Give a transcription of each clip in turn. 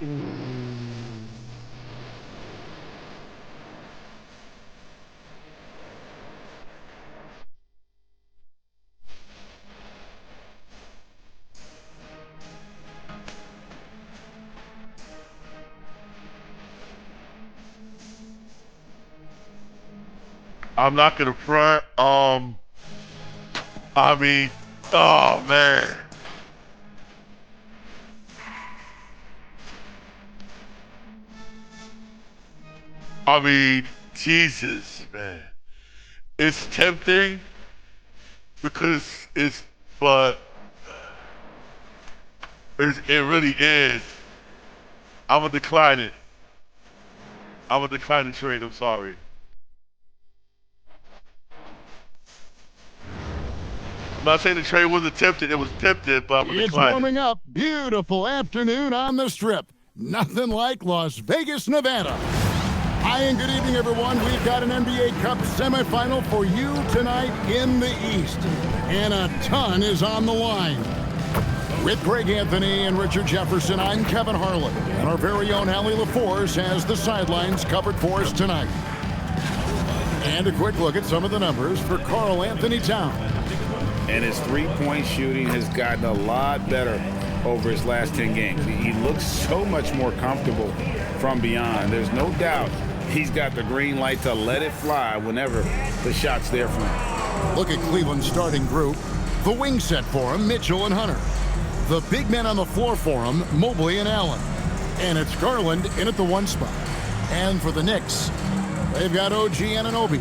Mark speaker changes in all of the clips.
Speaker 1: I'm not gonna front. I mean, oh man. I mean, Jesus, man. It's tempting because but it really is. I'm gonna decline it. I'm gonna decline the trade. I'm sorry. I'm not saying the trade wasn't tempted. It was tempted, but I'm gonna
Speaker 2: It's
Speaker 1: decline
Speaker 2: warming up. Beautiful afternoon on the Strip. Nothing like Las Vegas, Nevada. Hi and good evening, everyone. We've got an NBA Cup semifinal for you tonight in the East. And a ton is on the line. With Greg Anthony and Richard Jefferson, I'm Kevin Harlan. And our very own Allie LaForce has the sidelines covered for us tonight. And a quick look at some of the numbers for Karl Anthony Towns.
Speaker 3: And his three-point shooting has gotten a lot better over his last 10 games. He looks so much more comfortable from beyond. There's no doubt he's got the green light to let it fly whenever the shot's there for him.
Speaker 2: Look at Cleveland's starting group. The wing set for him, Mitchell and Hunter. The big men on the floor for him, Mobley and Allen. And it's Garland in at the one spot. And for the Knicks, they've got OG Anunoby.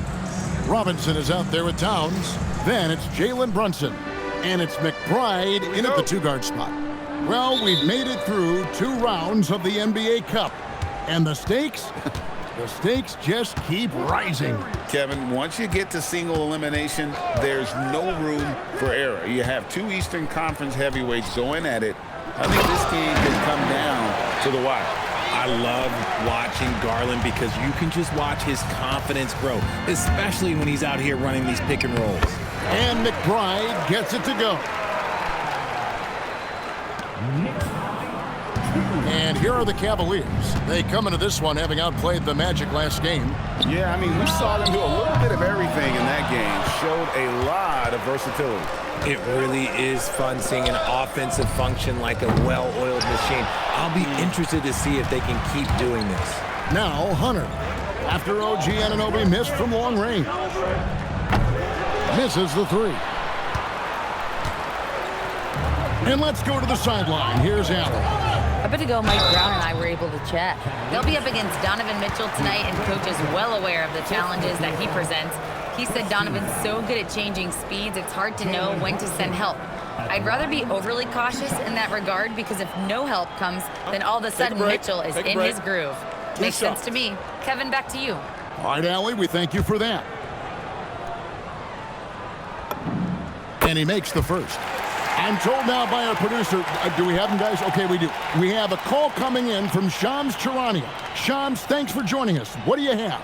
Speaker 2: Robinson is out there with Towns. Then it's Jalen Brunson. And it's McBride in at the two-guard spot. Well, we've made it through 2 rounds of the NBA Cup. And the stakes? The stakes just keep rising.
Speaker 3: Kevin, once you get to single elimination, there's no room for error. You have 2 Eastern Conference heavyweights going at it. I think this game can come down to the wire.
Speaker 4: I love watching Garland because you can just watch his confidence grow, especially when he's out here running these pick and rolls.
Speaker 2: And McBride gets it to go. And here are the Cavaliers. They come into this one having outplayed the Magic last game.
Speaker 3: Yeah, I mean, we saw them do a little bit of everything in that game. Showed a lot of versatility.
Speaker 4: It really is fun seeing an offensive function like a well-oiled machine. I'll be interested to see if they can keep doing this.
Speaker 2: Now Hunter, after OG Anunoby missed from long range. Misses the 3. And let's go to the sideline. Here's Allen.
Speaker 5: A bit ago, Mike Brown and I were able to chat. They'll be up against Donovan Mitchell tonight, and Coach is well aware of the challenges that he presents. He said Donovan's so good at changing speeds, it's hard to know when to send help. I'd rather be overly cautious in that regard because if no help comes, then all of a sudden Mitchell is in his groove. Makes sense to me. Kevin, back to you.
Speaker 2: All right, Allie, we thank you for that. And he makes the first. I'm told now by our producer, do we have him, guys? Okay, we do. We have a call coming in from Shams Charania. Shams, thanks for joining us. What do you have?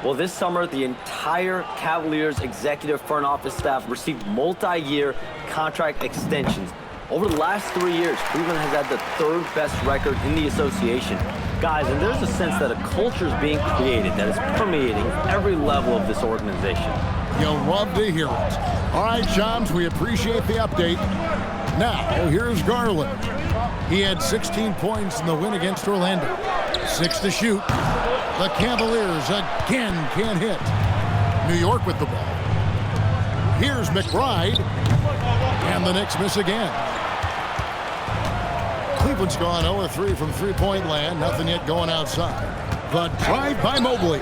Speaker 6: Well, this summer, the entire Cavaliers executive front office staff received multi-year contract extensions. Over the last 3 years, Cleveland has had the 3rd best record in the association. Guys, and there's a sense that a culture is being created that is permeating every level of this organization.
Speaker 2: You'll love to hear it. All right, Shams, we appreciate the update. Now, here's Garland. He had 16 points in the win against Orlando. 6 to shoot. The Cavaliers again can't hit. New York with the ball. Here's McBride. And the Knicks miss again. Cleveland's gone 0-3 from three-point land. Nothing yet going outside. The drive by Mobley.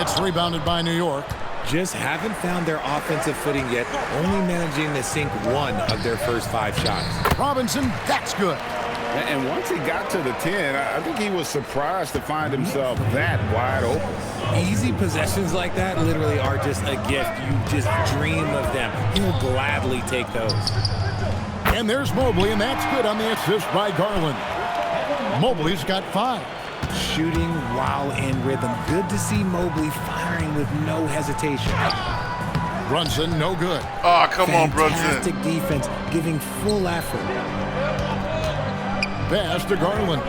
Speaker 2: It's rebounded by New York.
Speaker 4: Just haven't found their offensive footing yet, only managing to sink 1 of their first 5 shots.
Speaker 2: Robinson, that's good.
Speaker 3: And once he got to the 10, I think he was surprised to find himself that wide open.
Speaker 4: Easy possessions like that literally are just a gift. You just dream of them. He'll gladly take those.
Speaker 2: And there's Mobley, and that's good on the assist by Garland. Mobley's got 5.
Speaker 4: Shooting while in rhythm. Good to see Mobley firing with no hesitation.
Speaker 2: Brunson, no good.
Speaker 1: Oh, come on, Brunson.
Speaker 4: Fantastic defense, giving full effort.
Speaker 2: Pass to Garland.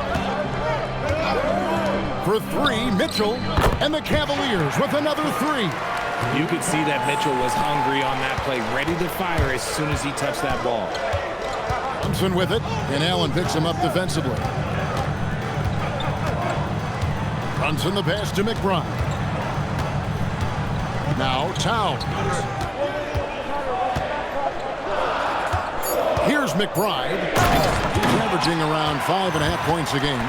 Speaker 2: For three, Mitchell. And the Cavaliers with another three.
Speaker 4: You could see that Mitchell was hungry on that play, ready to fire as soon as he touched that ball.
Speaker 2: Thompson with it, and Allen picks him up defensively. Brunson the pass to McBride. Now Towns. Here's McBride. He's averaging around 5.5 points a game.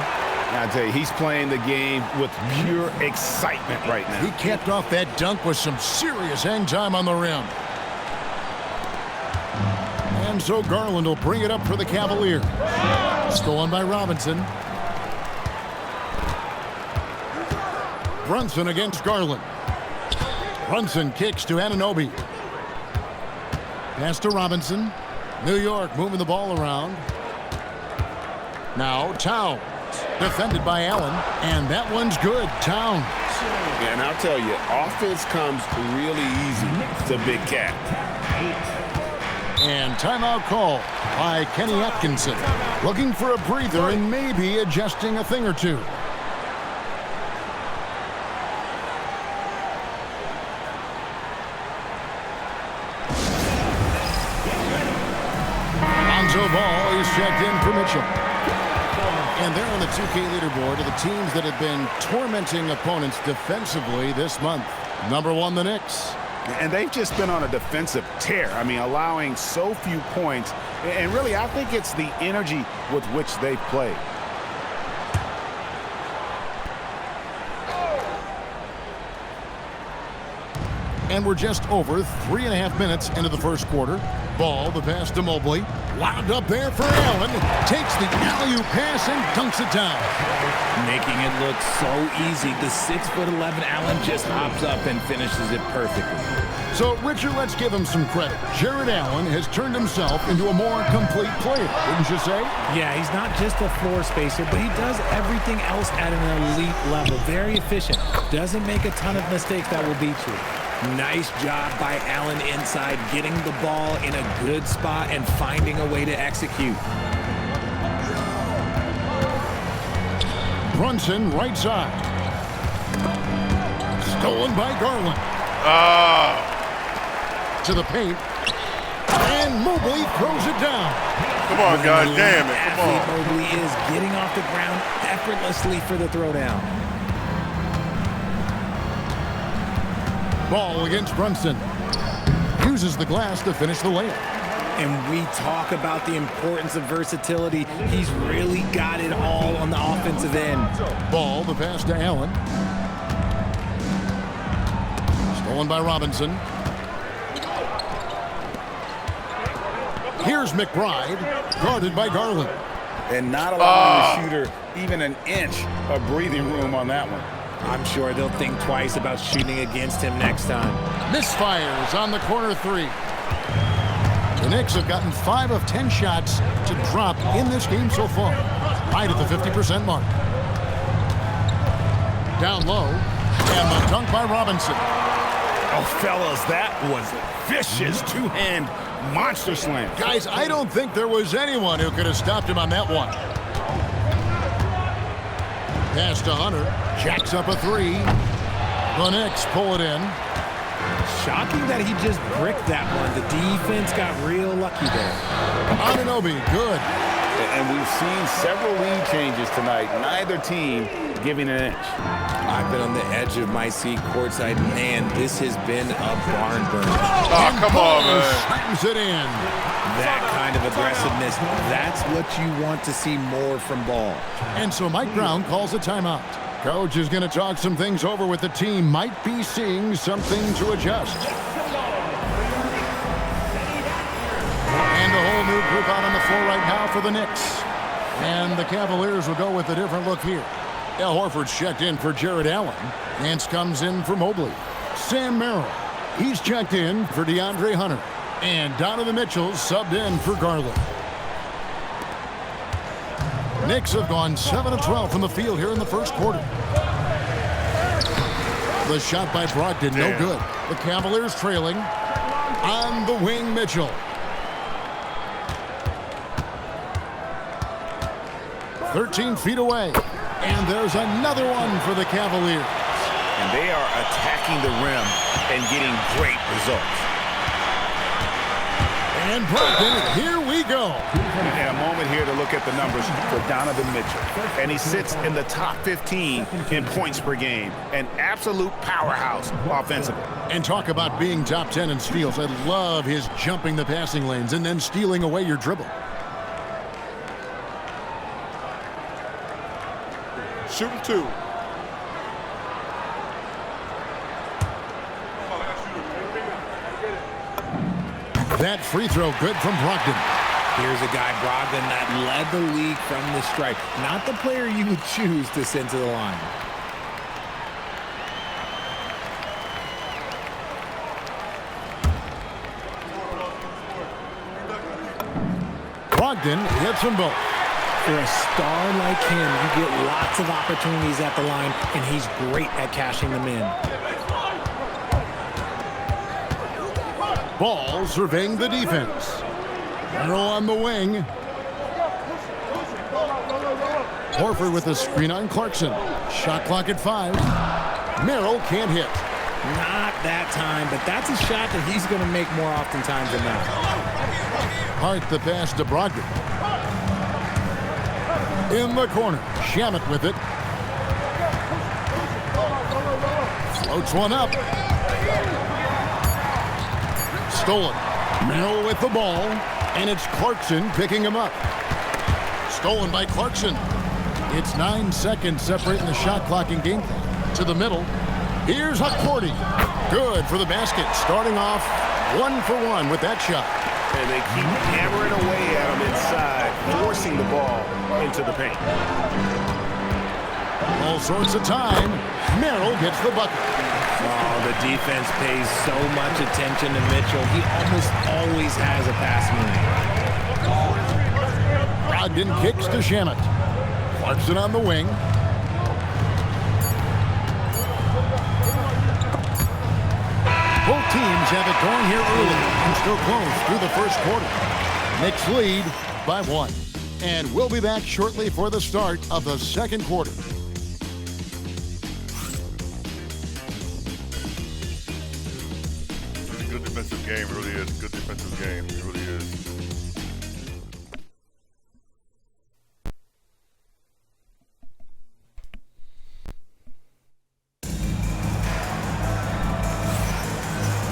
Speaker 3: I tell you, he's playing the game with pure excitement right now.
Speaker 2: He capped off that dunk with some serious hang time on the rim. And so Garland will bring it up for the Cavaliers. Stolen by Robinson. Brunson against Garland. Brunson kicks to Anunoby. Pass to Robinson. New York moving the ball around. Now Towns. Defended by Allen. And that one's good. Towns.
Speaker 3: Yeah, and I'll tell you, offense comes really easy to Big Cat.
Speaker 2: And timeout call by Kenny Atkinson. Looking for a breather and maybe adjusting a thing or two. Lonzo Ball is checked in for Mitchell. And they're on the 2K leaderboard of the teams that have been tormenting opponents defensively this month. Number one, the Knicks.
Speaker 3: And they've just been on a defensive tear. I mean, allowing so few points. And really, I think it's the energy with which they've played.
Speaker 2: And we're just over 3.5 minutes into the first quarter. Ball, the pass to Mobley. Wound up there for Allen. Takes the alley-oop pass and dunks it down.
Speaker 4: Making it look so easy. The 6'11" Allen just hops up and finishes it perfectly.
Speaker 2: So, Richard, let's give him some credit. Jared Allen has turned himself into a more complete player, wouldn't you say?
Speaker 4: Yeah, he's not just a floor spacer, but he does everything else at an elite level. Very efficient. Doesn't make a ton of mistakes that will beat you. Nice job by Allen inside, getting the ball in a good spot and finding a way to execute.
Speaker 2: Brunson, right side. Stolen by Garland. To the paint. And Mobley throws it down.
Speaker 1: Come on, guys. Damn it. Come on.
Speaker 4: Mobley is getting off the ground effortlessly for the throwdown.
Speaker 2: Ball against Brunson. Uses the glass to finish the layup.
Speaker 4: And we talk about the importance of versatility. He's really got it all on the offensive end.
Speaker 2: Ball, the pass to Allen. Stolen by Robinson. Here's McBride, guarded by Garland.
Speaker 3: And not allowing the shooter even an inch of breathing room on that one.
Speaker 4: I'm sure they'll think twice about shooting against him next time.
Speaker 2: Misfires on the corner three. The Knicks have gotten 5 of 10 shots to drop in this game so far, right at the 50% mark. Down low, and the dunk by Robinson.
Speaker 3: Oh, fellas, that was vicious two-hand monster slam.
Speaker 2: Guys, I don't think there was anyone who could have stopped him on that one. Pass to Hunter. Jacks up a three. The Knicks pull it in.
Speaker 4: Shocking that he just bricked that one. The defense got real lucky there.
Speaker 2: Anunoby, good.
Speaker 3: And we've seen several lead changes tonight. Neither team giving an inch.
Speaker 4: I've been on the edge of my seat courtside. Man, this has been a barn burner.
Speaker 1: Oh, come on, man.
Speaker 2: Slams it in.
Speaker 4: That kind of aggressiveness, that's what you want to see more from Ball.
Speaker 2: And so Mike Brown calls a timeout. Coach is going to talk some things over with the team. Might be seeing something to adjust. And a whole new group out on the floor right now for the Knicks. And the Cavaliers will go with a different look here. Al Horford's checked in for Jared Allen. Nance comes in for Mobley. Sam Merrill, he's checked in for DeAndre Hunter. And Donovan Mitchell subbed in for Garland. Knicks have gone 7 of 12 from the field here in the first quarter. The shot by Brogdon, no good. The Cavaliers trailing. On the wing, Mitchell. 13 feet away. And there's another one for the Cavaliers.
Speaker 3: And they are attacking the rim and getting great results.
Speaker 2: And Brogdon, here we go.
Speaker 3: And a moment here to look at the numbers for Donovan Mitchell. And he sits in the top 15 in points per game. An absolute powerhouse offensively.
Speaker 2: And talk about being top 10 in steals. I love his jumping the passing lanes and then stealing away your dribble.
Speaker 1: Shooting 2.
Speaker 2: That free throw good from Brogdon.
Speaker 4: Here's a guy, Brogdon, that led the league from the stripe. Not the player you would choose to send to the line.
Speaker 2: Brogdon hits them both.
Speaker 4: For a star like him, you get lots of opportunities at the line, and he's great at cashing them in.
Speaker 2: Ball surveying the defense. Merrill on the wing. Horford with a screen on Clarkson. Shot clock at 5. Merrill can't hit.
Speaker 4: Not that time, but that's a shot that he's going to make more oftentimes than not.
Speaker 2: Hart the pass to Brogdon. In the corner. Shamet with it. Floats one up. Stolen. Merrill with the ball. And it's Clarkson picking him up. Stolen by Clarkson. It's 9 seconds separating the shot clock and game clock. To the middle. Here's Hakordi. Good for the basket. Starting off 1 for 1 with that shot.
Speaker 3: And they keep hammering away at him inside, forcing the ball into the paint.
Speaker 2: All sorts of time. Merrill gets the bucket.
Speaker 4: Oh, the defense pays so much attention to Mitchell. He almost always has a passing lane.
Speaker 2: Brogdon kicks to Shamet. Clarkson on the wing. Both teams have it going here early and still close through the first quarter. Knicks lead by 1. And we'll be back shortly for the start of the second quarter.
Speaker 1: Good defensive game, it really is. Good defensive game, it really is.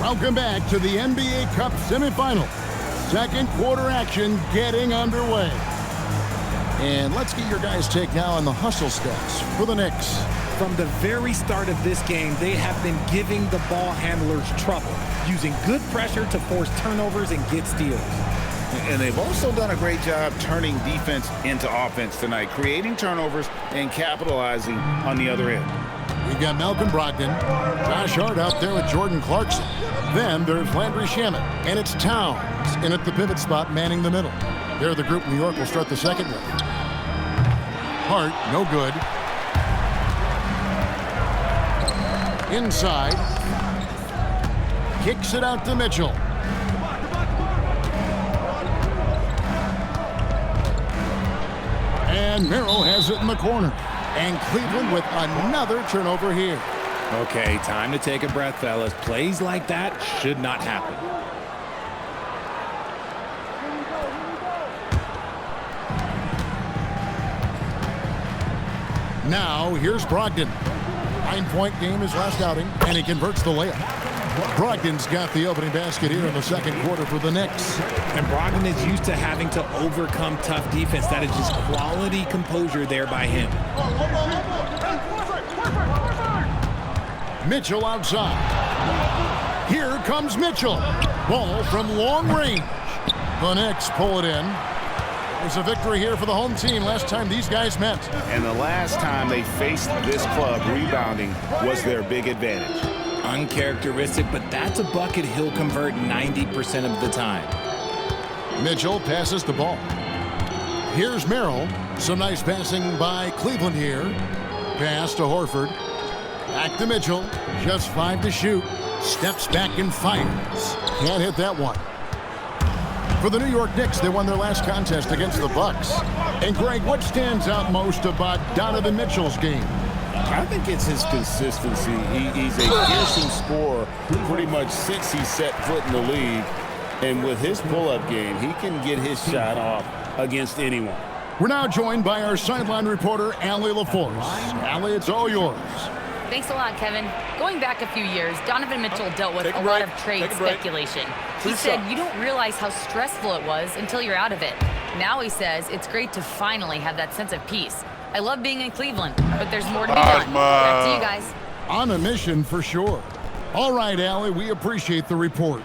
Speaker 2: Welcome back to the NBA Cup semifinal. Second quarter action getting underway. And let's get your guys' take now on the hustle stats for the Knicks.
Speaker 4: From the very start of this game, they have been giving the ball handlers trouble, using good pressure to force turnovers and get steals.
Speaker 3: And they've also done a great job turning defense into offense tonight, creating turnovers and capitalizing on the other end.
Speaker 2: We've got Malcolm Brogdon, Josh Hart out there with Jordan Clarkson. Then there's Landry Shamet, and it's Towns in at the pivot spot manning the middle. They're the group New York will start the second with. Hart, no good. Inside. Kicks it out to Mitchell. And Merrill has it in the corner. And Cleveland with another turnover here.
Speaker 4: Okay, time to take a breath, fellas. Plays like that should not happen.
Speaker 2: Now, here's Brogdon. 9-point game his last outing, and he converts the layup. Brogdon's got the opening basket here in the second quarter for the Knicks.
Speaker 4: And Brogdon is used to having to overcome tough defense. That is just quality composure there by him.
Speaker 2: Mitchell outside. Here comes Mitchell. Ball from long range. The Knicks pull it in. There's a victory here for the home team last time these guys met.
Speaker 3: And the last time they faced this club, rebounding was their big advantage.
Speaker 4: Uncharacteristic, but that's a bucket he'll convert 90% of the time.
Speaker 2: Mitchell passes the ball. Here's Merrill. Some nice passing by Cleveland here. Pass to Horford. Back to Mitchell. Just 5 to shoot. Steps back and fires. Can't hit that one. For the New York Knicks, they won their last contest against the Bucks. And Greg, what stands out most about Donovan Mitchell's game?
Speaker 3: I think it's his consistency. He's a fearsome scorer pretty much since he set foot in the league. And with his pull-up game, he can get his shot off against anyone.
Speaker 2: We're now joined by our sideline reporter, Allie LaForce. Allie, it's all yours.
Speaker 5: Thanks a lot, Kevin. Going back a few years, Donovan Mitchell dealt with a lot of trade speculation. He said you don't realize how stressful it was until you're out of it. Now he says it's great to finally have that sense of peace. I love being in Cleveland, but there's more to be done. Back to you guys.
Speaker 2: On a mission for sure. All right, Allie, we appreciate the report.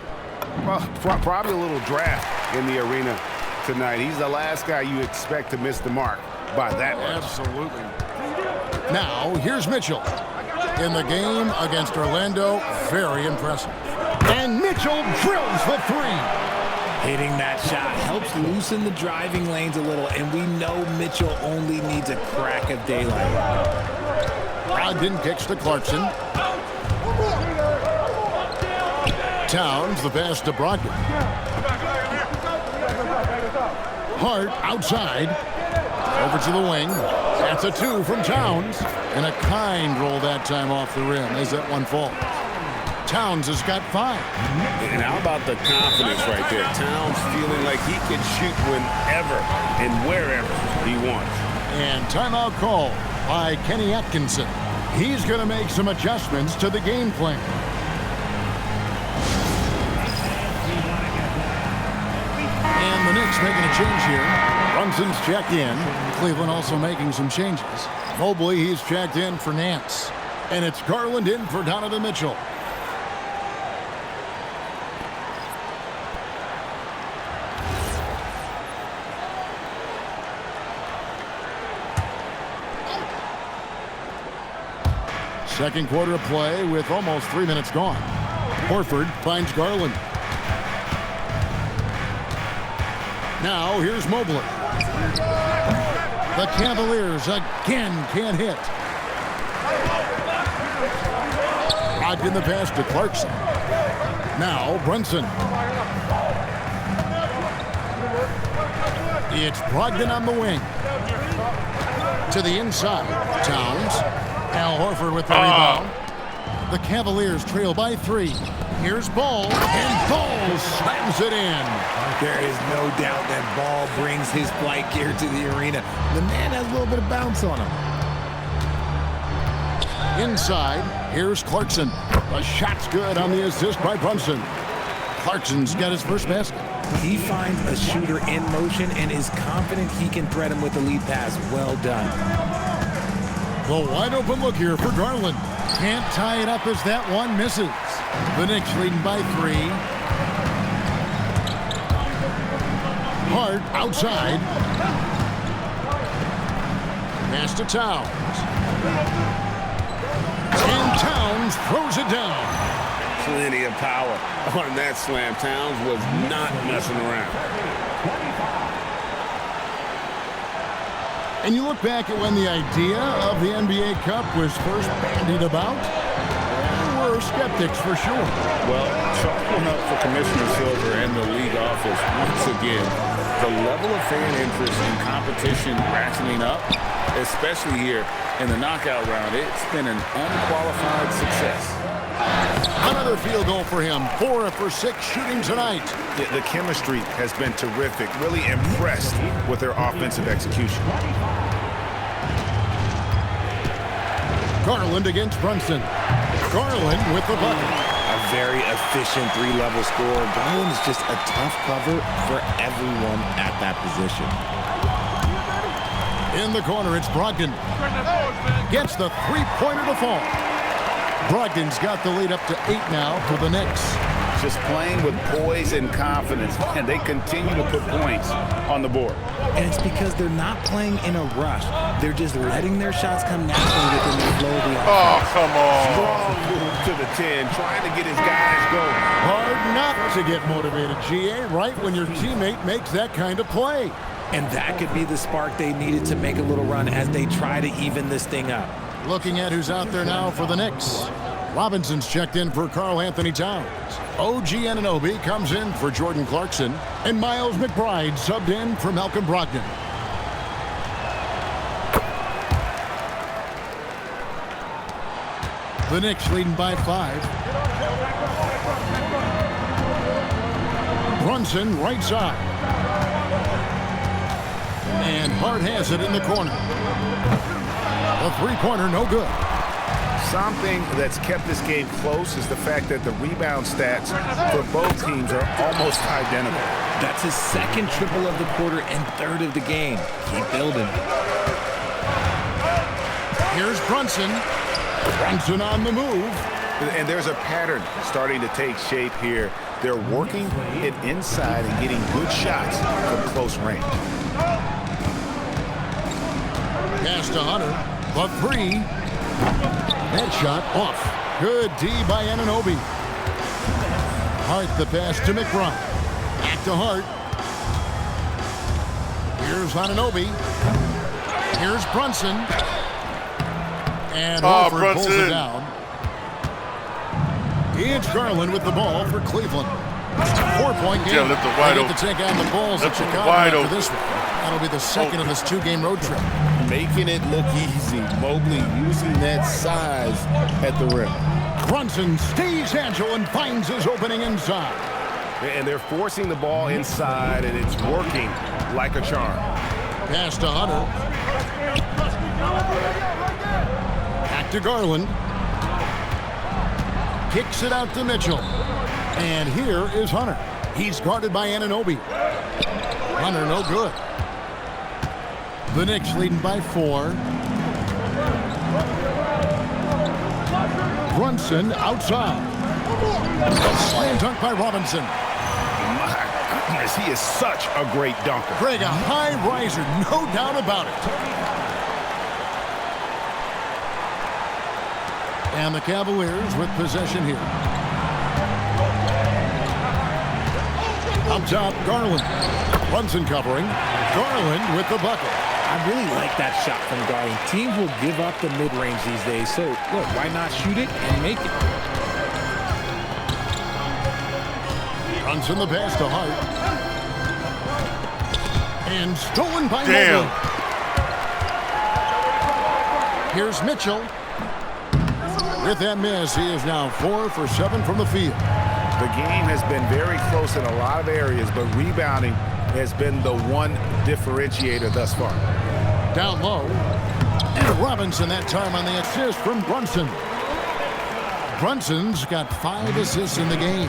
Speaker 3: Well, probably a little draft in the arena tonight. He's the last guy you expect to miss the mark by that much.
Speaker 2: Absolutely. Now, here's Mitchell. In the game against Orlando, very impressive. And Mitchell drills the three.
Speaker 4: Hitting that shot helps loosen the driving lanes a little, and we know Mitchell only needs a crack of daylight.
Speaker 2: Brogdon kicks to Clarkson. Towns, the pass to Brogdon. Hart outside. Over to the wing. That's a two from Towns. And a kind roll that time off the rim as that one falls. Towns has got 5.
Speaker 3: And how about the confidence right there? Towns feeling like he can shoot whenever and wherever he wants.
Speaker 2: And timeout call by Kenny Atkinson. He's going to make some adjustments to the game plan. And the Knicks making a change here. Brunson's checked in. Cleveland also making some changes. Mobley, he's checked in for Nance. And it's Garland in for Donovan Mitchell. Second quarter of play with almost 3 minutes gone. Horford finds Garland. Now here's Mobley. The Cavaliers again can't hit. Brogdon the pass to Clarkson. Now Brunson. It's Brogdon on the wing. To the inside. Towns. Al Horford with the rebound. The Cavaliers trail by 3. Here's Ball, and Ball slams it in.
Speaker 4: There is no doubt that Ball brings his flight gear to the arena. The man has a little bit of bounce on him.
Speaker 2: Inside, here's Clarkson. The shot's good on the assist by Brunson. Clarkson's got his first basket.
Speaker 4: He finds a shooter in motion and is confident he can thread him with the lead pass. Well done.
Speaker 2: The wide open look here for Garland. Can't tie it up as that one misses. The Knicks leading by 3. Hart outside. Pass to Towns. And Towns throws it down.
Speaker 3: Plenty of power on that slam. Towns was not messing around.
Speaker 2: And you look back at when the idea of the NBA Cup was first bandied about, there were skeptics for sure.
Speaker 3: Well, chalk one up for Commissioner Silver and the league office once again. The level of fan interest and competition ratcheting up, especially here in the knockout round, it's been an unqualified success.
Speaker 2: Another field goal for him. 4 for 6 shooting tonight.
Speaker 3: The chemistry has been terrific. Really impressed with their offensive execution.
Speaker 2: Garland against Brunson. Garland with the bucket.
Speaker 4: A very efficient 3-level scorer. Garland is just a tough cover for everyone at that position.
Speaker 2: In the corner, it's Brogdon. Gets the three-pointer to fall. Brogdon's got the lead up to 8 now for the Knicks.
Speaker 3: Just playing with poise and confidence, and they continue to put points on the board.
Speaker 4: And it's because they're not playing in a rush. They're just letting their shots come naturally within the flow of the offense.
Speaker 1: Oh, come on.
Speaker 3: Strong move to the 10, trying to get his guys going.
Speaker 2: Hard not to get motivated, GA, right when your teammate makes that kind of play.
Speaker 4: And that could be the spark they needed to make a little run as they try to even this thing up.
Speaker 2: Looking at who's out there now for the Knicks. Robinson's checked in for Karl Anthony Towns. OG Anunoby comes in for Jordan Clarkson. And Miles McBride subbed in for Malcolm Brogdon. The Knicks leading by 5. Brunson right side. And Hart has it in the corner. A three-pointer, no good.
Speaker 3: Something that's kept this game close is the fact that the rebound stats for both teams are almost identical.
Speaker 4: That's his second triple of the quarter and third of the game. Keep building.
Speaker 2: Here's Brunson. Brunson on the move.
Speaker 3: And there's a pattern starting to take shape here. They're working it inside and getting good shots from close range.
Speaker 2: Pass to Hunter. The three. That shot off. Good D by Anunoby. Hart the pass to McBride. Back to Hart. Here's Anunoby. Here's Brunson. And Horford pulls it down. It's Garland with the ball for Cleveland. 4-point game.
Speaker 1: Yeah, left it wide
Speaker 2: they
Speaker 1: open.
Speaker 2: get to take on the Bulls at
Speaker 1: Left it
Speaker 2: Chicago
Speaker 1: wide
Speaker 2: after
Speaker 1: open.
Speaker 2: this one. That'll be the second of his 2-game road trip.
Speaker 7: Making it look easy. Mobley using that size at the rim.
Speaker 2: Brunson stays agile and finds his opening inside.
Speaker 3: And they're forcing the ball inside, and it's working like a charm.
Speaker 2: Pass to Hunter. Back to Garland. Kicks it out to Mitchell. And here is Hunter. He's guarded by Anunoby. Hunter no good. The Knicks leading by 4. Brunson outside. Slam dunk by Robinson.
Speaker 3: My goodness, he is such a great dunker.
Speaker 2: Greg, a high riser, no doubt about it. And the Cavaliers with possession here. Up top, Garland. Brunson covering. Garland with the bucket.
Speaker 4: I really like that shot from Garland. Teams will give up the mid-range these days, so look, why not shoot it and make it?
Speaker 2: Brunson the pass to Hart. And stolen by
Speaker 1: Damn.
Speaker 2: Mobley. Here's Mitchell. With that miss, he is now 4 for 7 from the field.
Speaker 3: The game has been very close in a lot of areas, but rebounding has been the one differentiator thus far.
Speaker 2: Down low. And Robinson that time on the assist from Brunson. Brunson's got 5 assists in the game.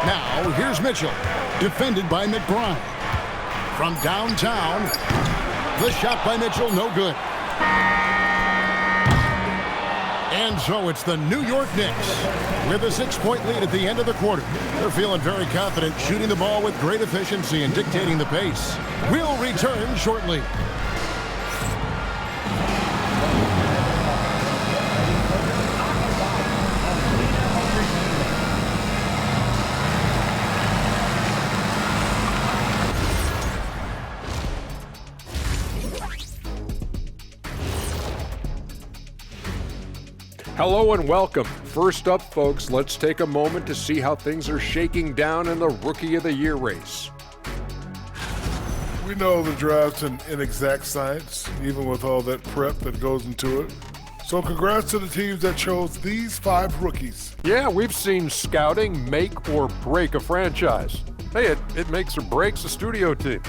Speaker 2: Now, here's Mitchell. Defended by McBride. From downtown, the shot by Mitchell, no good. And so it's the New York Knicks with a 6-point lead at the end of the quarter. They're feeling very confident, shooting the ball with great efficiency and dictating the pace. We'll return shortly.
Speaker 8: Hello and welcome. First up, folks, let's take a moment to see how things are shaking down in the Rookie of the Year race.
Speaker 9: We know the draft's an inexact science, even with all that prep that goes into it. So congrats to the teams that chose these 5 rookies.
Speaker 8: Yeah, we've seen scouting make or break a franchise. Hey, it makes or breaks a studio team.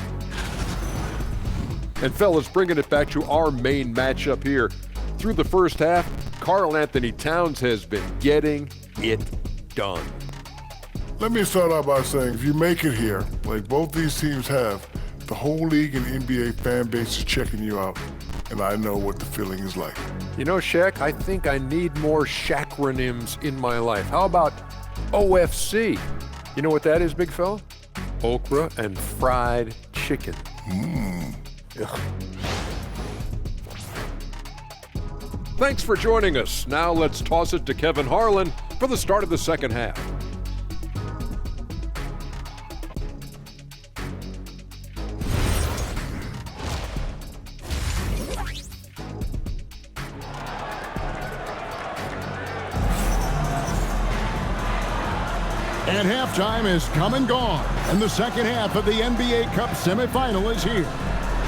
Speaker 8: And fellas, bringing it back to our main matchup here. Through the first half, Karl Anthony Towns has been getting it done.
Speaker 9: Let me start out by saying, if you make it here, like both these teams have, the whole league and NBA fan base is checking you out, and I know what the feeling is like.
Speaker 8: You know, Shaq, I think I need more Shaqronyms in my life. How about OFC? You know what that is, big fella? Okra and fried chicken. Ugh. Thanks for joining us. Now let's toss it to Kevin Harlan for the start of the second half.
Speaker 2: And halftime is come and gone. And the second half of the NBA Cup semifinal is here.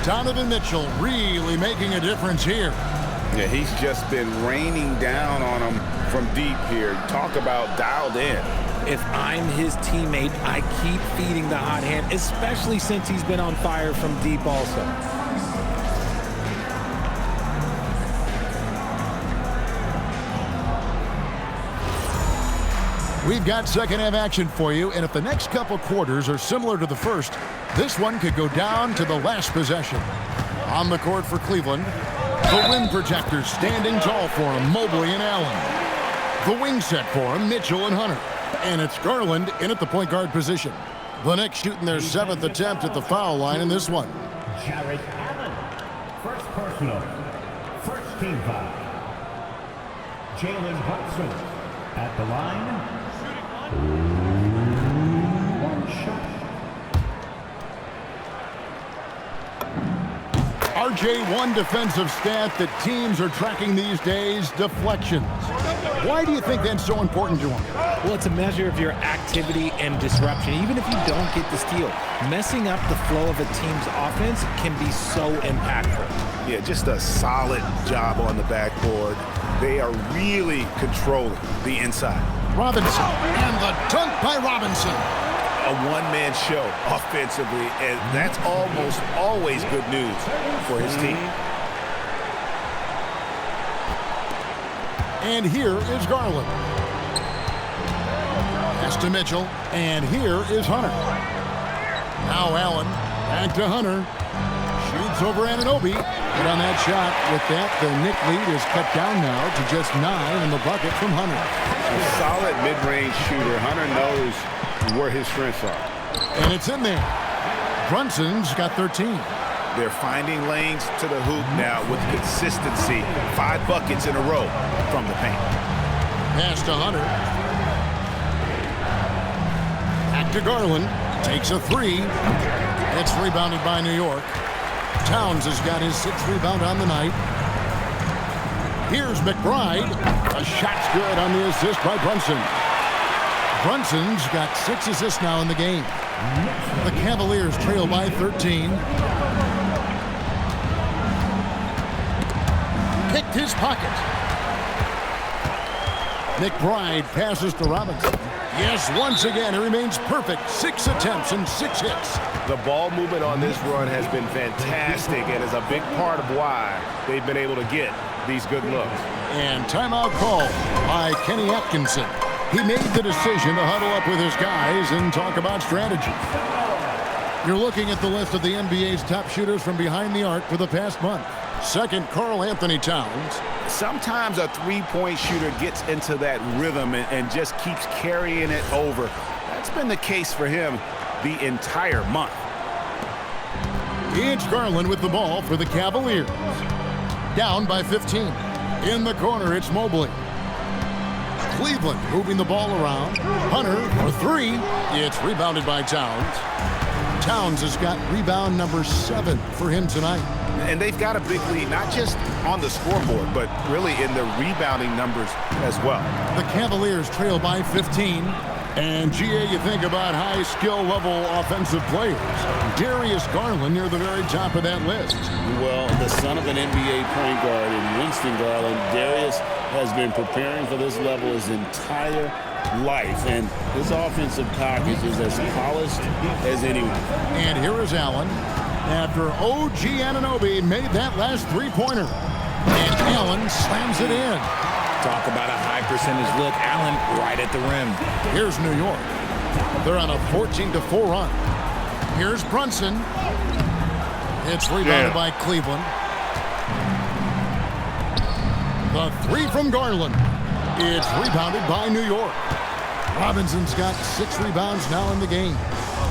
Speaker 2: Donovan Mitchell really making a difference here.
Speaker 3: Yeah, he's just been raining down on him from deep here. Talk about dialed in.
Speaker 4: If I'm his teammate, I keep feeding the hot hand, especially since he's been on fire from deep also.
Speaker 2: We've got second half action for you, and if the next couple quarters are similar to the first, this one could go down to the last possession. On the court for Cleveland, the rim protectors standing tall for him, Mobley and Allen. The wing set for him, Mitchell and Hunter. And it's Garland in at the point guard position. The Knicks shooting their 7th attempt at the foul line in this one.
Speaker 10: Jarrett Allen, first personal, first team foul. Jalen Brunson at the line. One shot.
Speaker 2: RJ, one defensive stat that teams are tracking these days, deflections. Why do you think that's so important to him?
Speaker 4: Well, it's a measure of your activity and disruption. Even if you don't get the steal, messing up the flow of a team's offense can be so impactful.
Speaker 3: Yeah, just a solid job on the backboard. They are really controlling the inside.
Speaker 2: Robinson, and the dunk by Robinson.
Speaker 3: A one-man show offensively, and that's almost always good news for his team.
Speaker 2: And here is Garland. Pass to Mitchell, and here is Hunter. Now Allen, back to Hunter. Shoots over Anunoby. But on that shot, with that, the Knick lead is cut down now to just 9 in the bucket from Hunter.
Speaker 3: A solid mid-range shooter. Hunter knows where his strengths are.
Speaker 2: And it's in there. Brunson's got 13.
Speaker 3: They're finding lanes to the hoop now with consistency. 5 buckets in a row from the paint.
Speaker 2: Pass to Hunter. Back to Garland. Takes a 3. It's rebounded by New York. Towns has got his 6th rebound on the night. Here's McBride. A shot's good on the assist by Brunson. Brunson's got 6 assists now in the game. The Cavaliers trail by 13. Picked his pocket. McBride passes to Robinson. Yes, once again, he remains perfect. 6 attempts and 6 hits.
Speaker 3: The ball movement on this run has been fantastic and is a big part of why they've been able to get these good looks.
Speaker 2: And timeout call by Kenny Atkinson. He made the decision to huddle up with his guys and talk about strategy. You're looking at the list of the NBA's top shooters from behind the arc for the past month. Second, Karl Anthony Towns.
Speaker 3: Sometimes a three-point shooter gets into that rhythm and just keeps carrying it over. That's been the case for him the entire month.
Speaker 2: It's Garland with the ball for the Cavaliers. Down by 15. In the corner, it's Mobley. Cleveland moving the ball around. Hunter for 3. It's rebounded by Towns. Towns has got rebound number 7 for him tonight.
Speaker 3: And they've got a big lead, not just on the scoreboard, but really in the rebounding numbers as well.
Speaker 2: The Cavaliers trail by 15. And, GA, you think about high skill level offensive players. Darius Garland near the very top of that list.
Speaker 7: Well, the son of an NBA point guard in Winston Garland, Darius has been preparing for this level his entire life. And his offensive package is as polished as anyone.
Speaker 2: And here is Allen. After OG Anunoby made that last three-pointer. And Allen slams it in.
Speaker 4: Talk about a high percentage look. Allen right at the rim.
Speaker 2: Here's New York. They're on a 14-4 run. Here's Brunson. It's rebounded by Cleveland. The 3 from Garland. It's rebounded by New York. Robinson's got 6 rebounds now in the game.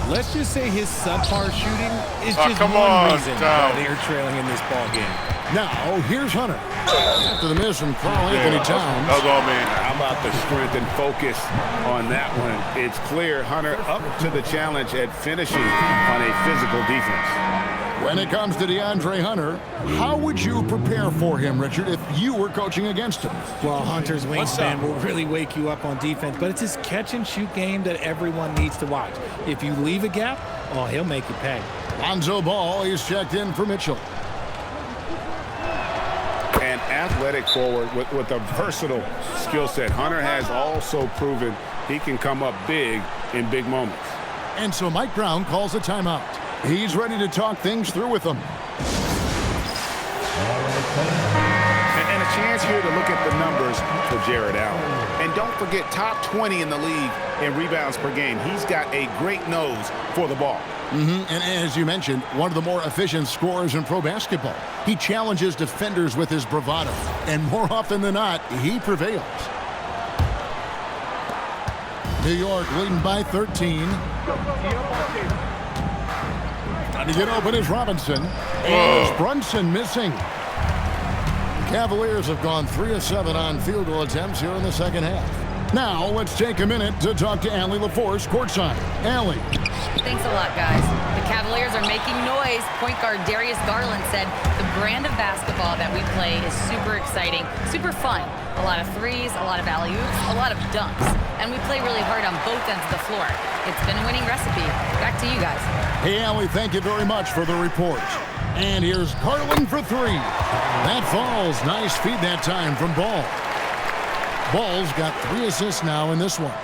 Speaker 4: Let's just say his subpar shooting is just
Speaker 1: come
Speaker 4: one
Speaker 1: on,
Speaker 4: reason why they are trailing in this ball game.
Speaker 2: Now, here's Hunter. After the miss from Karl Anthony Towns.
Speaker 1: That was all me.
Speaker 3: How about the strength and focus on that one? It's clear Hunter up to the challenge at finishing on a physical defense.
Speaker 2: When it comes to DeAndre Hunter, how would you prepare for him, Richard, if you were coaching against him?
Speaker 4: Well, Hunter's wingspan will really wake you up on defense, but it's his catch-and-shoot game that everyone needs to watch. If you leave a gap, oh, he'll make you pay.
Speaker 2: Lonzo Ball is checked in for Mitchell.
Speaker 3: An athletic forward with a versatile skill set. Hunter has also proven he can come up big in big moments.
Speaker 2: And so Mike Brown calls a timeout. He's ready to talk things through with them.
Speaker 3: And a chance here to look at the numbers for Jared Allen. And don't forget, top 20 in the league in rebounds per game. He's got a great nose for the ball.
Speaker 2: And as you mentioned, one of the more efficient scorers in pro basketball. He challenges defenders with his bravado, and more often than not, he prevails. New York leading by 13. Trying to get open is Robinson. And Brunson missing. Cavaliers have gone 3 of 7 on field goal attempts here in the second half. Now, let's take a minute to talk to Allie LaForce courtside. Allie.
Speaker 5: Thanks a lot, guys. The Cavaliers are making noise. Point guard Darius Garland said the brand of basketball that we play is super exciting, super fun. A lot of threes, a lot of alley-oops, a lot of dunks. And we play really hard on both ends of the floor. It's been a winning recipe. Back to you guys.
Speaker 2: Hey, Allie, thank you very much for the report. And here's Garland for 3. That falls. Nice feed that time from Ball. Ball's got 3 assists now in this one.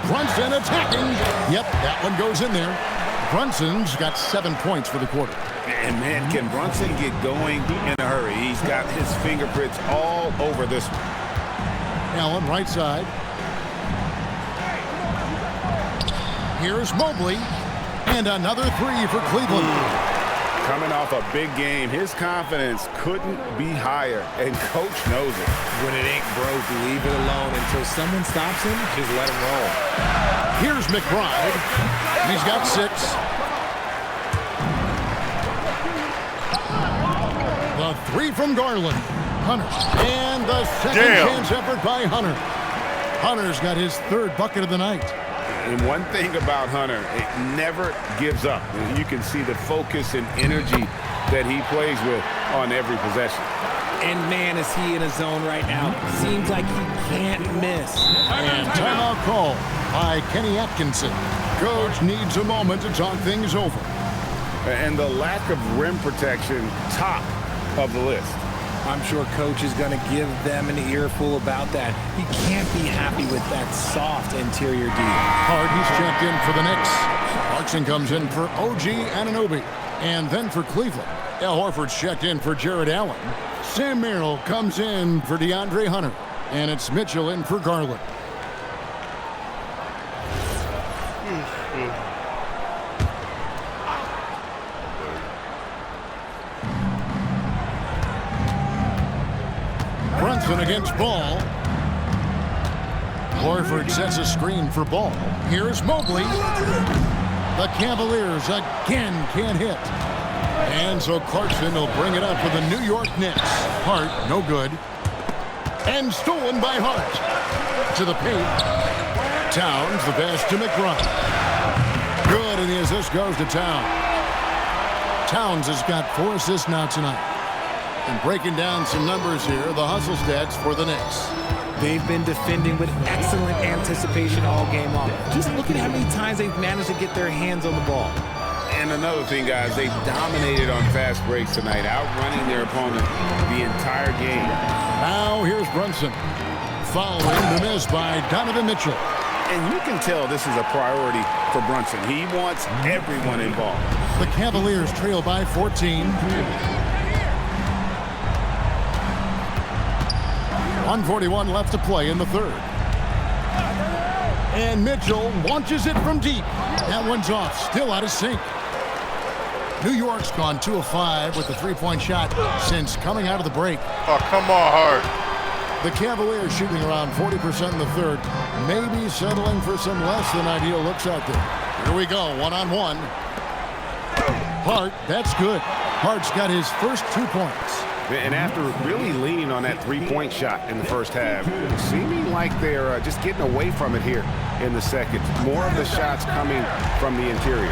Speaker 2: Brunson attacking. Yep, that one goes in there. Brunson's got 7 points for the quarter.
Speaker 3: And man, can Brunson get going in a hurry? He's got his fingerprints all over this one.
Speaker 2: Allen, right side. Here's Mobley. And another 3 for Cleveland.
Speaker 3: Coming off a big game, his confidence couldn't be higher, and coach knows it.
Speaker 4: When it ain't broke, leave it alone until someone stops him. Just let him roll.
Speaker 2: Here's McBride. He's got 6. The 3 from Garland. Hunter. And the second chance effort by Hunter. Hunter's got his 3rd bucket of the night.
Speaker 3: And one thing about Hunter, it never gives up. You can see the focus and energy that he plays with on every possession.
Speaker 4: And man, is he in a zone right now. Seems like he can't miss.
Speaker 2: And timeout call by Kenny Atkinson. Coach needs a moment to talk things over.
Speaker 3: And the lack of rim protection, top of the list.
Speaker 4: I'm sure coach is going to give them an earful about that. He can't be happy with that soft interior D.
Speaker 2: Hard, he's checked in for the Knicks. Clarkson comes in for OG Anunoby. And then for Cleveland, Al Horford's checked in for Jared Allen. Sam Merrill comes in for DeAndre Hunter. And it's Mitchell in for Garland. Brunson against Ball. Horford sets a screen for Ball. Here's Mobley. The Cavaliers again can't hit. And so Clarkson will bring it up for the New York Knicks. Hart, no good. And stolen by Hart. To the paint. Towns, the pass to McBride. Good, and the assist goes to Towns. Towns has got 4 assists now tonight. And breaking down some numbers here, the hustle stats for the Knicks.
Speaker 4: They've been defending with excellent anticipation all game long. Just look at how many times they've managed to get their hands on the ball.
Speaker 3: And another thing, guys, they've dominated on fast breaks tonight, outrunning their opponent the entire game.
Speaker 2: Now here's Brunson. Following the miss by Donovan Mitchell.
Speaker 3: And you can tell this is a priority for Brunson. He wants everyone involved.
Speaker 2: The Cavaliers trail by 14. 1:41 left to play in the 3rd. And Mitchell launches it from deep. That one's off, still out of sync. New York's gone 2 of 5 with the 3-point shot since coming out of the break.
Speaker 1: Oh, come on, Hart.
Speaker 2: The Cavaliers shooting around 40% in the 3rd, maybe settling for some less than ideal looks out there. Here we go, 1-on-1. Hart, that's good. Hart's got his first 2 points.
Speaker 3: And after really leaning on that three-point shot in the first half, seeming like they're just getting away from it here in the second. More of the shots coming from the interior.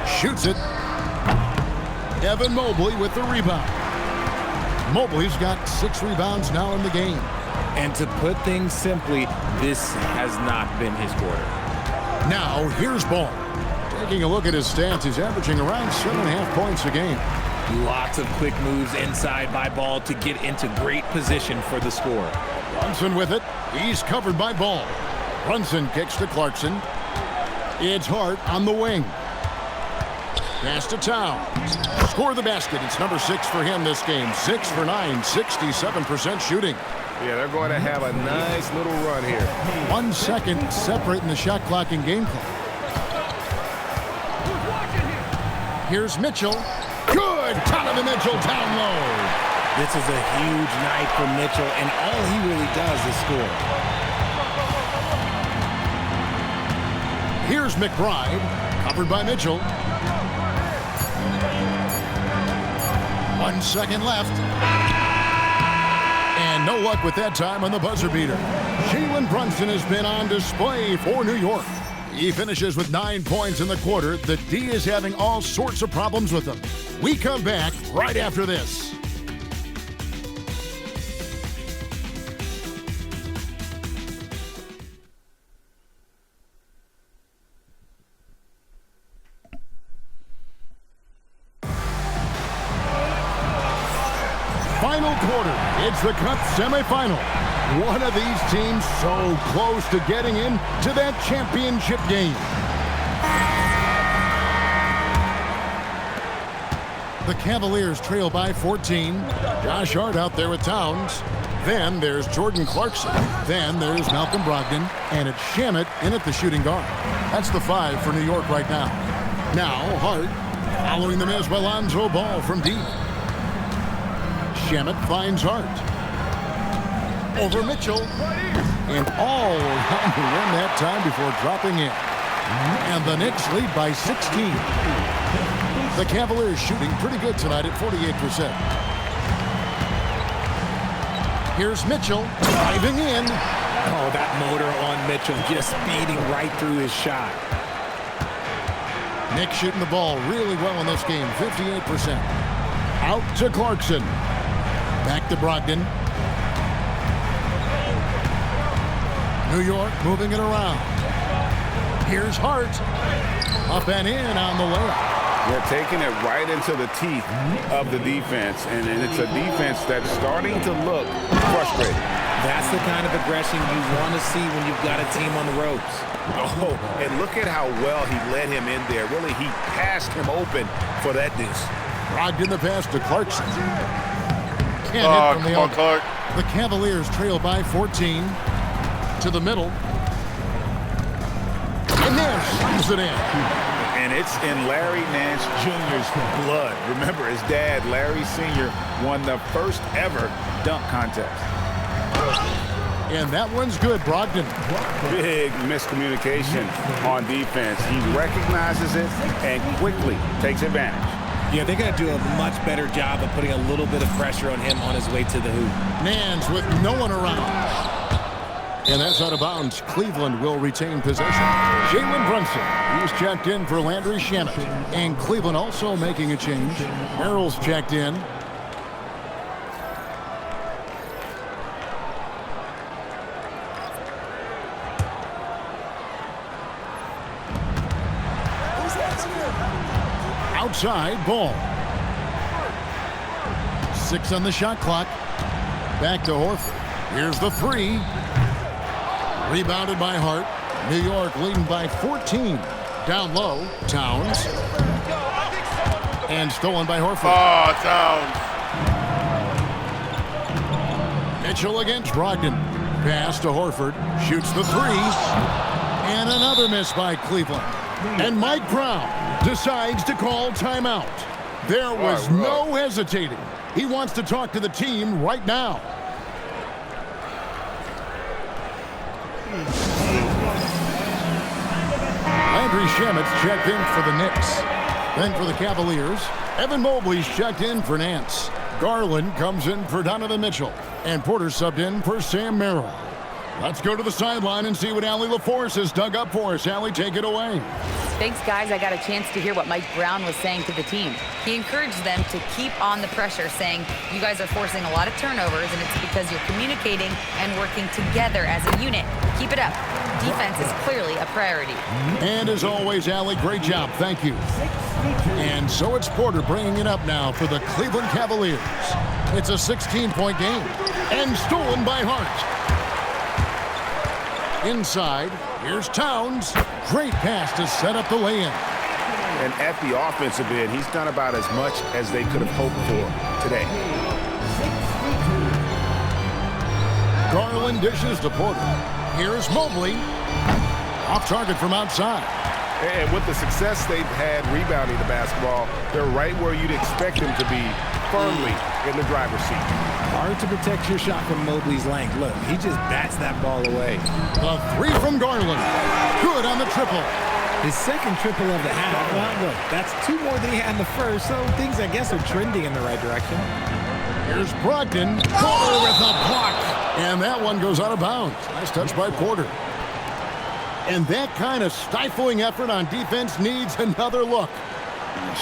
Speaker 2: Shoots it. Evan Mobley with the rebound. Mobley's got 6 rebounds now in the game.
Speaker 4: And to put things simply, this has not been his quarter.
Speaker 2: Now, here's Ball. Taking a look at his stats, he's averaging around 7.5 points a game.
Speaker 4: Lots of quick moves inside by Ball to get into great position for the score.
Speaker 2: Brunson with it. He's covered by Ball. Brunson kicks to Clarkson. It's Hart on the wing. Pass to Towns. Score the basket. It's number 6 for him this game. 6 for 9, 67% shooting.
Speaker 3: Yeah, they're going to have a nice little run here.
Speaker 2: 1 second separating the shot clock and game clock. Here's Mitchell. Good! Donovan Mitchell down low.
Speaker 4: This is a huge night for Mitchell, and all he really does is score.
Speaker 2: Here's McBride. Covered by Mitchell. 1 second left. And no luck with that time on the buzzer beater. Jalen Brunson has been on display for New York. He finishes with 9 points in the quarter. The D is having all sorts of problems with him. We come back right after this. Final quarter. It's the Cup semifinal. One of these teams so close to getting into that championship game. The Cavaliers trail by 14. Josh Hart out there with Towns. Then there's Jordan Clarkson. Then there's Malcolm Brogdon. And it's Shamet in at the shooting guard. That's the 5 for New York right now. Now Hart following the miss by Lonzo Ball from deep. Shamet finds Hart. Over Mitchell. And all around the rim that time before dropping in. And the Knicks lead by 16. The Cavaliers shooting pretty good tonight at 48%. Here's Mitchell driving in.
Speaker 4: Oh, that motor on Mitchell just speeding right through his shot.
Speaker 2: Knicks shooting the ball really well in this game, 58%. Out to Clarkson. Back to Brogdon. New York moving it around. Here's Hart. Up and in on the layup.
Speaker 3: They're taking it right into the teeth of the defense, and it's a defense that's starting to look frustrated.
Speaker 4: That's the kind of aggression you want to see when you've got a team on the ropes.
Speaker 3: Oh, and look at how well he led him in there. Really, he passed him open for that deuce.
Speaker 2: Brogdon the pass to Clarkson. Can't hit from the
Speaker 1: come on,
Speaker 2: elbow.
Speaker 1: Clark.
Speaker 2: The Cavaliers trail by 14 to the middle. And there, slams it in.
Speaker 3: And it's in Larry Nance Jr.'s blood. Remember, his dad, Larry Sr., won the first ever dunk contest.
Speaker 2: And that one's good, Brogdon.
Speaker 3: Big miscommunication on defense. He recognizes it and quickly takes advantage.
Speaker 4: Yeah, they're going to do a much better job of putting a little bit of pressure on him on his way to the hoop.
Speaker 2: Nance with no one around. And that's out of bounds. Cleveland will retain possession. Jalen Brunson, he's checked in for Landry Shamet. And Cleveland also making a change. Merrill's checked in. Outside, Ball. 6 on the shot clock. Back to Horford. Here's the 3. Rebounded by Hart. New York leading by 14. Down low, Towns. And stolen by Horford.
Speaker 1: Oh, Towns.
Speaker 2: Mitchell against Brogdon. Pass to Horford. Shoots the 3. And another miss by Cleveland. And Mike Brown decides to call timeout. There was no hesitating. He wants to talk to the team right now. Landry Shamet's checked in for the Knicks. Then for the Cavaliers, Evan Mobley's checked in for Nance. Garland comes in for Donovan Mitchell. And Porter subbed in for Sam Merrill. Let's go to the sideline and see what Allie LaForce has dug up for us. Allie, take it away.
Speaker 5: Thanks, guys. I got a chance to hear what Mike Brown was saying to the team. He encouraged them to keep on the pressure, saying, you guys are forcing a lot of turnovers, and it's because you're communicating and working together as a unit. Keep it up. Defense is clearly a priority.
Speaker 2: And as always, Allie, great job. Thank you. And so it's Porter bringing it up now for the Cleveland Cavaliers. It's a 16-point game and stolen by Hart. Inside, here's Towns. Great pass to set up the lay-in.
Speaker 3: And at the offensive end, he's done about as much as they could have hoped for today.
Speaker 2: Garland dishes to Porter. Here's Mobley. Off target from outside.
Speaker 3: And with the success they've had rebounding the basketball, they're right where you'd expect them to be, firmly in the driver's seat.
Speaker 4: Hard to protect your shot from Mobley's length. Look, he just bats that ball away.
Speaker 2: The three from Garland. Good on the triple.
Speaker 4: His second triple of the half. Well, look, that's two more than he had in the first, so things, I guess, are trending in the right direction.
Speaker 2: Here's Brogdon. Porter with a block. And that one goes out of bounds. Nice touch by Porter. And that kind of stifling effort on defense needs another look.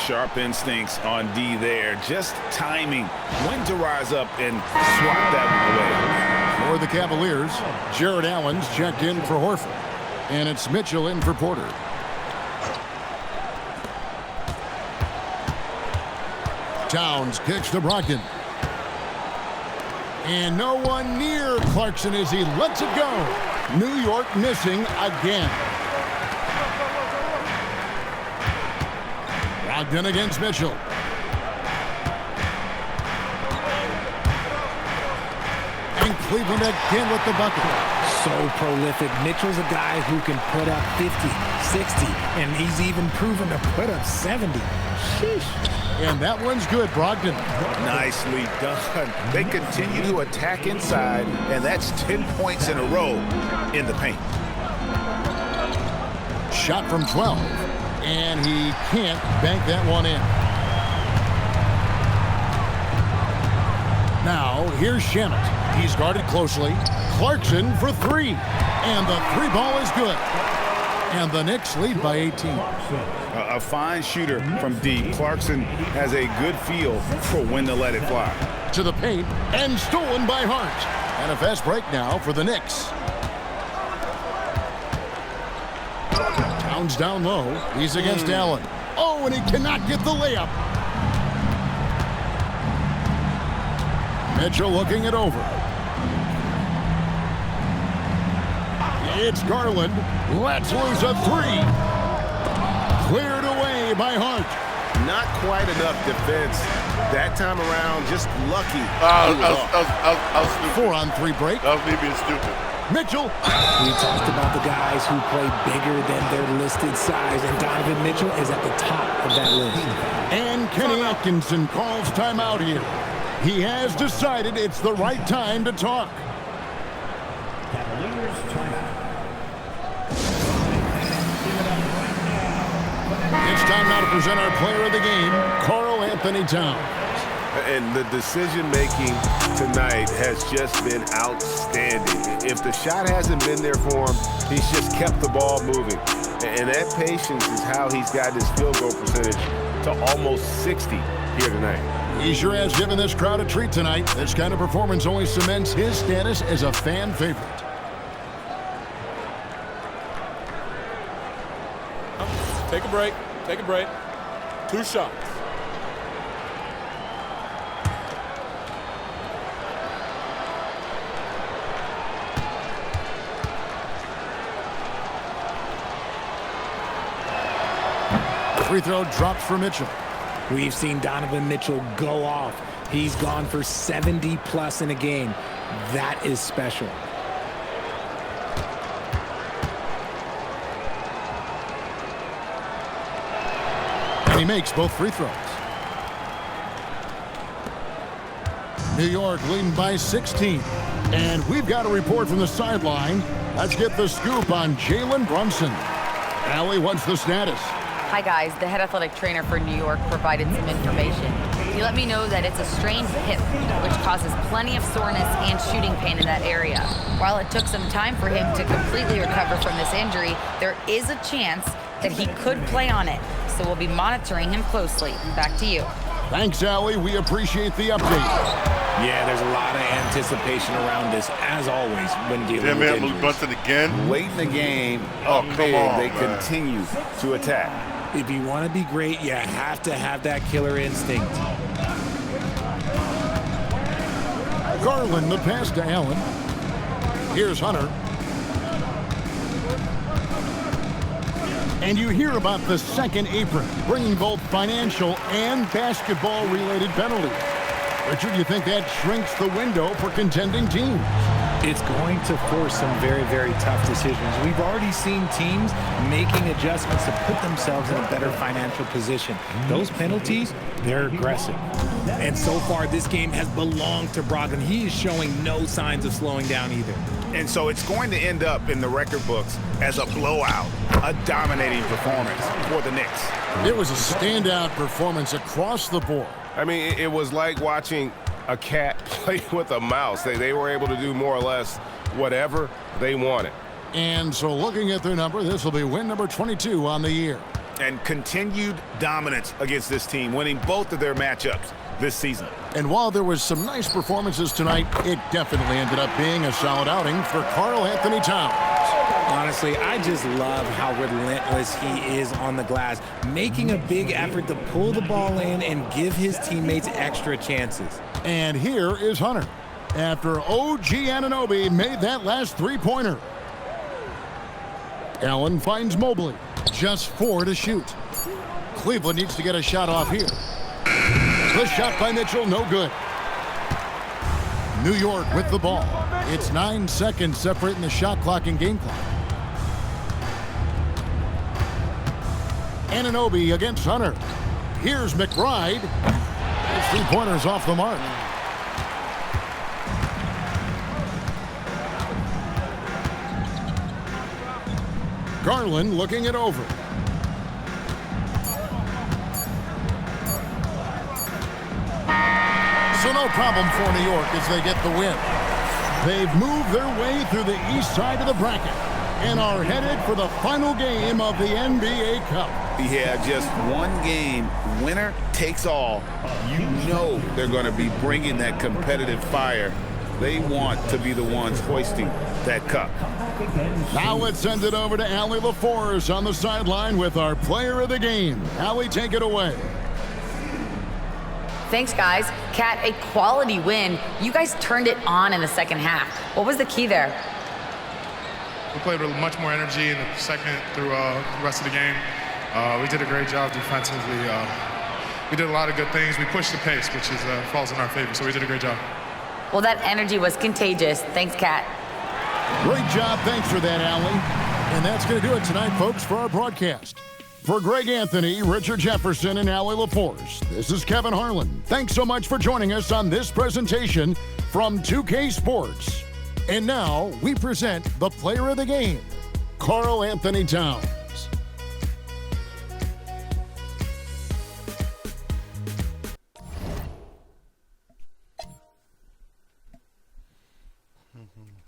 Speaker 3: Sharp instincts on D there. Just timing when to rise up and swat that one away.
Speaker 2: For the Cavaliers, Jared Allen's checked in for Horford. And it's Mitchell in for Porter. Towns kicks to Brogdon. And no one near Clarkson as he lets it go. New York missing again. Brogdon against Mitchell. And Cleveland again with the bucket.
Speaker 4: So prolific. Mitchell's a guy who can put up 50, 60, and he's even proven to put up 70. Sheesh.
Speaker 2: And that one's good, Brogdon.
Speaker 3: Nicely done. They continue to attack inside, and that's 10 points in a row in the paint.
Speaker 2: Shot from 12, and he can't bank that one in. Now, here's Shamet. He's guarded closely. Clarkson for three, and the three ball is good. And the Knicks lead by 18.
Speaker 3: A fine shooter from D. Clarkson has a good feel for when to let it fly.
Speaker 2: To the paint, and stolen by Hart. And a fast break now for the Knicks. Towns down low. He's against Allen. Oh, and he cannot get the layup. Mitchell looking it over. It's Garland. Let's lose a three. Cleared away by Hart.
Speaker 3: Not quite enough defense that time around. Just lucky.
Speaker 1: I was stupid.
Speaker 2: 4-on-3 break.
Speaker 1: That was me being stupid.
Speaker 2: Mitchell.
Speaker 4: We talked about the guys who play bigger than their listed size, and Donovan Mitchell is at the top of that list.
Speaker 2: And Kenny Atkinson calls timeout here. He has decided it's the right time to talk.
Speaker 10: Cavaliers timeout.
Speaker 2: It's time now to present our player of the game, Karl Anthony Towns.
Speaker 3: And the decision-making tonight has just been outstanding. If the shot hasn't been there for him, he's just kept the ball moving. And that patience is how he's gotten his field goal percentage to almost 60 here tonight.
Speaker 2: He sure has given this crowd a treat tonight. This kind of performance only cements his status as a fan favorite.
Speaker 11: Take a break. Take a break. 2 shots.
Speaker 2: Free throw dropped for Mitchell.
Speaker 4: We've seen Donovan Mitchell go off. He's gone for 70+ in a game. That is special.
Speaker 2: And he makes both free throws. New York leading by 16. And we've got a report from the sideline. Let's get the scoop on Jalen Brunson. Allie, what's the status?
Speaker 5: Hi guys, the head athletic trainer for New York provided some information. He let me know that it's a strained hip, which causes plenty of soreness and shooting pain in that area. While it took some time for him to completely recover from this injury, there is a chance that he could play on it. So we'll be monitoring him closely. Back to you.
Speaker 2: Thanks, Allie. We appreciate the update.
Speaker 4: Yeah, there's a lot of anticipation around this, as always, when dealing with injuries.
Speaker 1: Bunting again.
Speaker 3: Late in the game,
Speaker 1: come on,
Speaker 3: they
Speaker 1: man.
Speaker 3: continue to attack.
Speaker 4: If you want to be great, you have to have that killer instinct.
Speaker 2: Garland, the pass to Allen. Here's Hunter. And you hear about the second apron, bringing both financial and basketball-related penalties. Richard, you think that shrinks the window for contending teams?
Speaker 4: It's going to force some very, very tough decisions. We've already seen teams making adjustments to put themselves in a better financial position. Those penalties, they're aggressive. And so far, this game has belonged to Brogdon. He is showing no signs of slowing down either.
Speaker 3: And so it's going to end up in the record books as a blowout, a dominating performance for the Knicks.
Speaker 2: It was a standout performance across the board.
Speaker 12: I mean, it was like watching a cat play with a mouse. They were able to do more or less whatever they wanted.
Speaker 2: And so looking at their number, this will be win number 22 on the year.
Speaker 3: And continued dominance against this team, winning both of their matchups this season.
Speaker 2: And while there was some nice performances tonight, it definitely ended up being a solid outing for Karl Anthony Towns.
Speaker 4: Honestly, I just love how relentless he is on the glass, making a big effort to pull the ball in and give his teammates extra chances.
Speaker 2: And here is Hunter, after OG Anunoby made that last three-pointer. Allen finds Mobley, just 4 to shoot. Cleveland needs to get a shot off here. The shot by Mitchell, no good. New York with the ball. It's 9 seconds separating the shot clock and game clock. Anunoby against Hunter. Here's McBride. His three-pointer's off the mark. Garland looking it over. So no problem for New York as they get the win. They've moved their way through the east side of the bracket and are headed for the final game of the NBA Cup.
Speaker 3: Yeah, just one game, winner takes all. You know they're going to be bringing that competitive fire. They want to be the ones hoisting that cup.
Speaker 2: Now let's send it over to Allie LaForce on the sideline with our player of the game. Allie, take it away.
Speaker 5: Thanks, guys. Kat, a quality win. You guys turned it on in the second half. What was the key there?
Speaker 13: We played with much more energy in the second through the rest of the game. We did a great job defensively. We did a lot of good things. We pushed the pace, which falls in our favor, so we did a great job.
Speaker 5: Well, that energy was contagious. Thanks, Kat.
Speaker 2: Great job. Thanks for that, Allie. And that's going to do it tonight, folks, for our broadcast. For Greg Anthony, Richard Jefferson, and Allie LaForce, this is Kevin Harlan. Thanks so much for joining us on this presentation from 2K Sports. And now we present the player of the game, Karl Anthony Towns.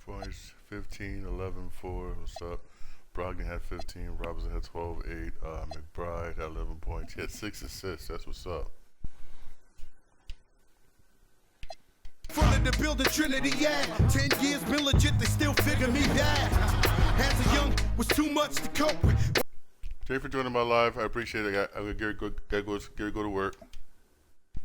Speaker 1: Points 15, 11, 4. What's up? Brogdon had 15. Robinson had 12, 8. McBride had 11 points. He had 6 assists. That's what's up.
Speaker 14: Front of the building, Trinity, yeah. 10 years been legit, they still figure me bad. As a young, was too much to cope with.
Speaker 1: Thank you for joining my live. I appreciate it. I gotta go to work.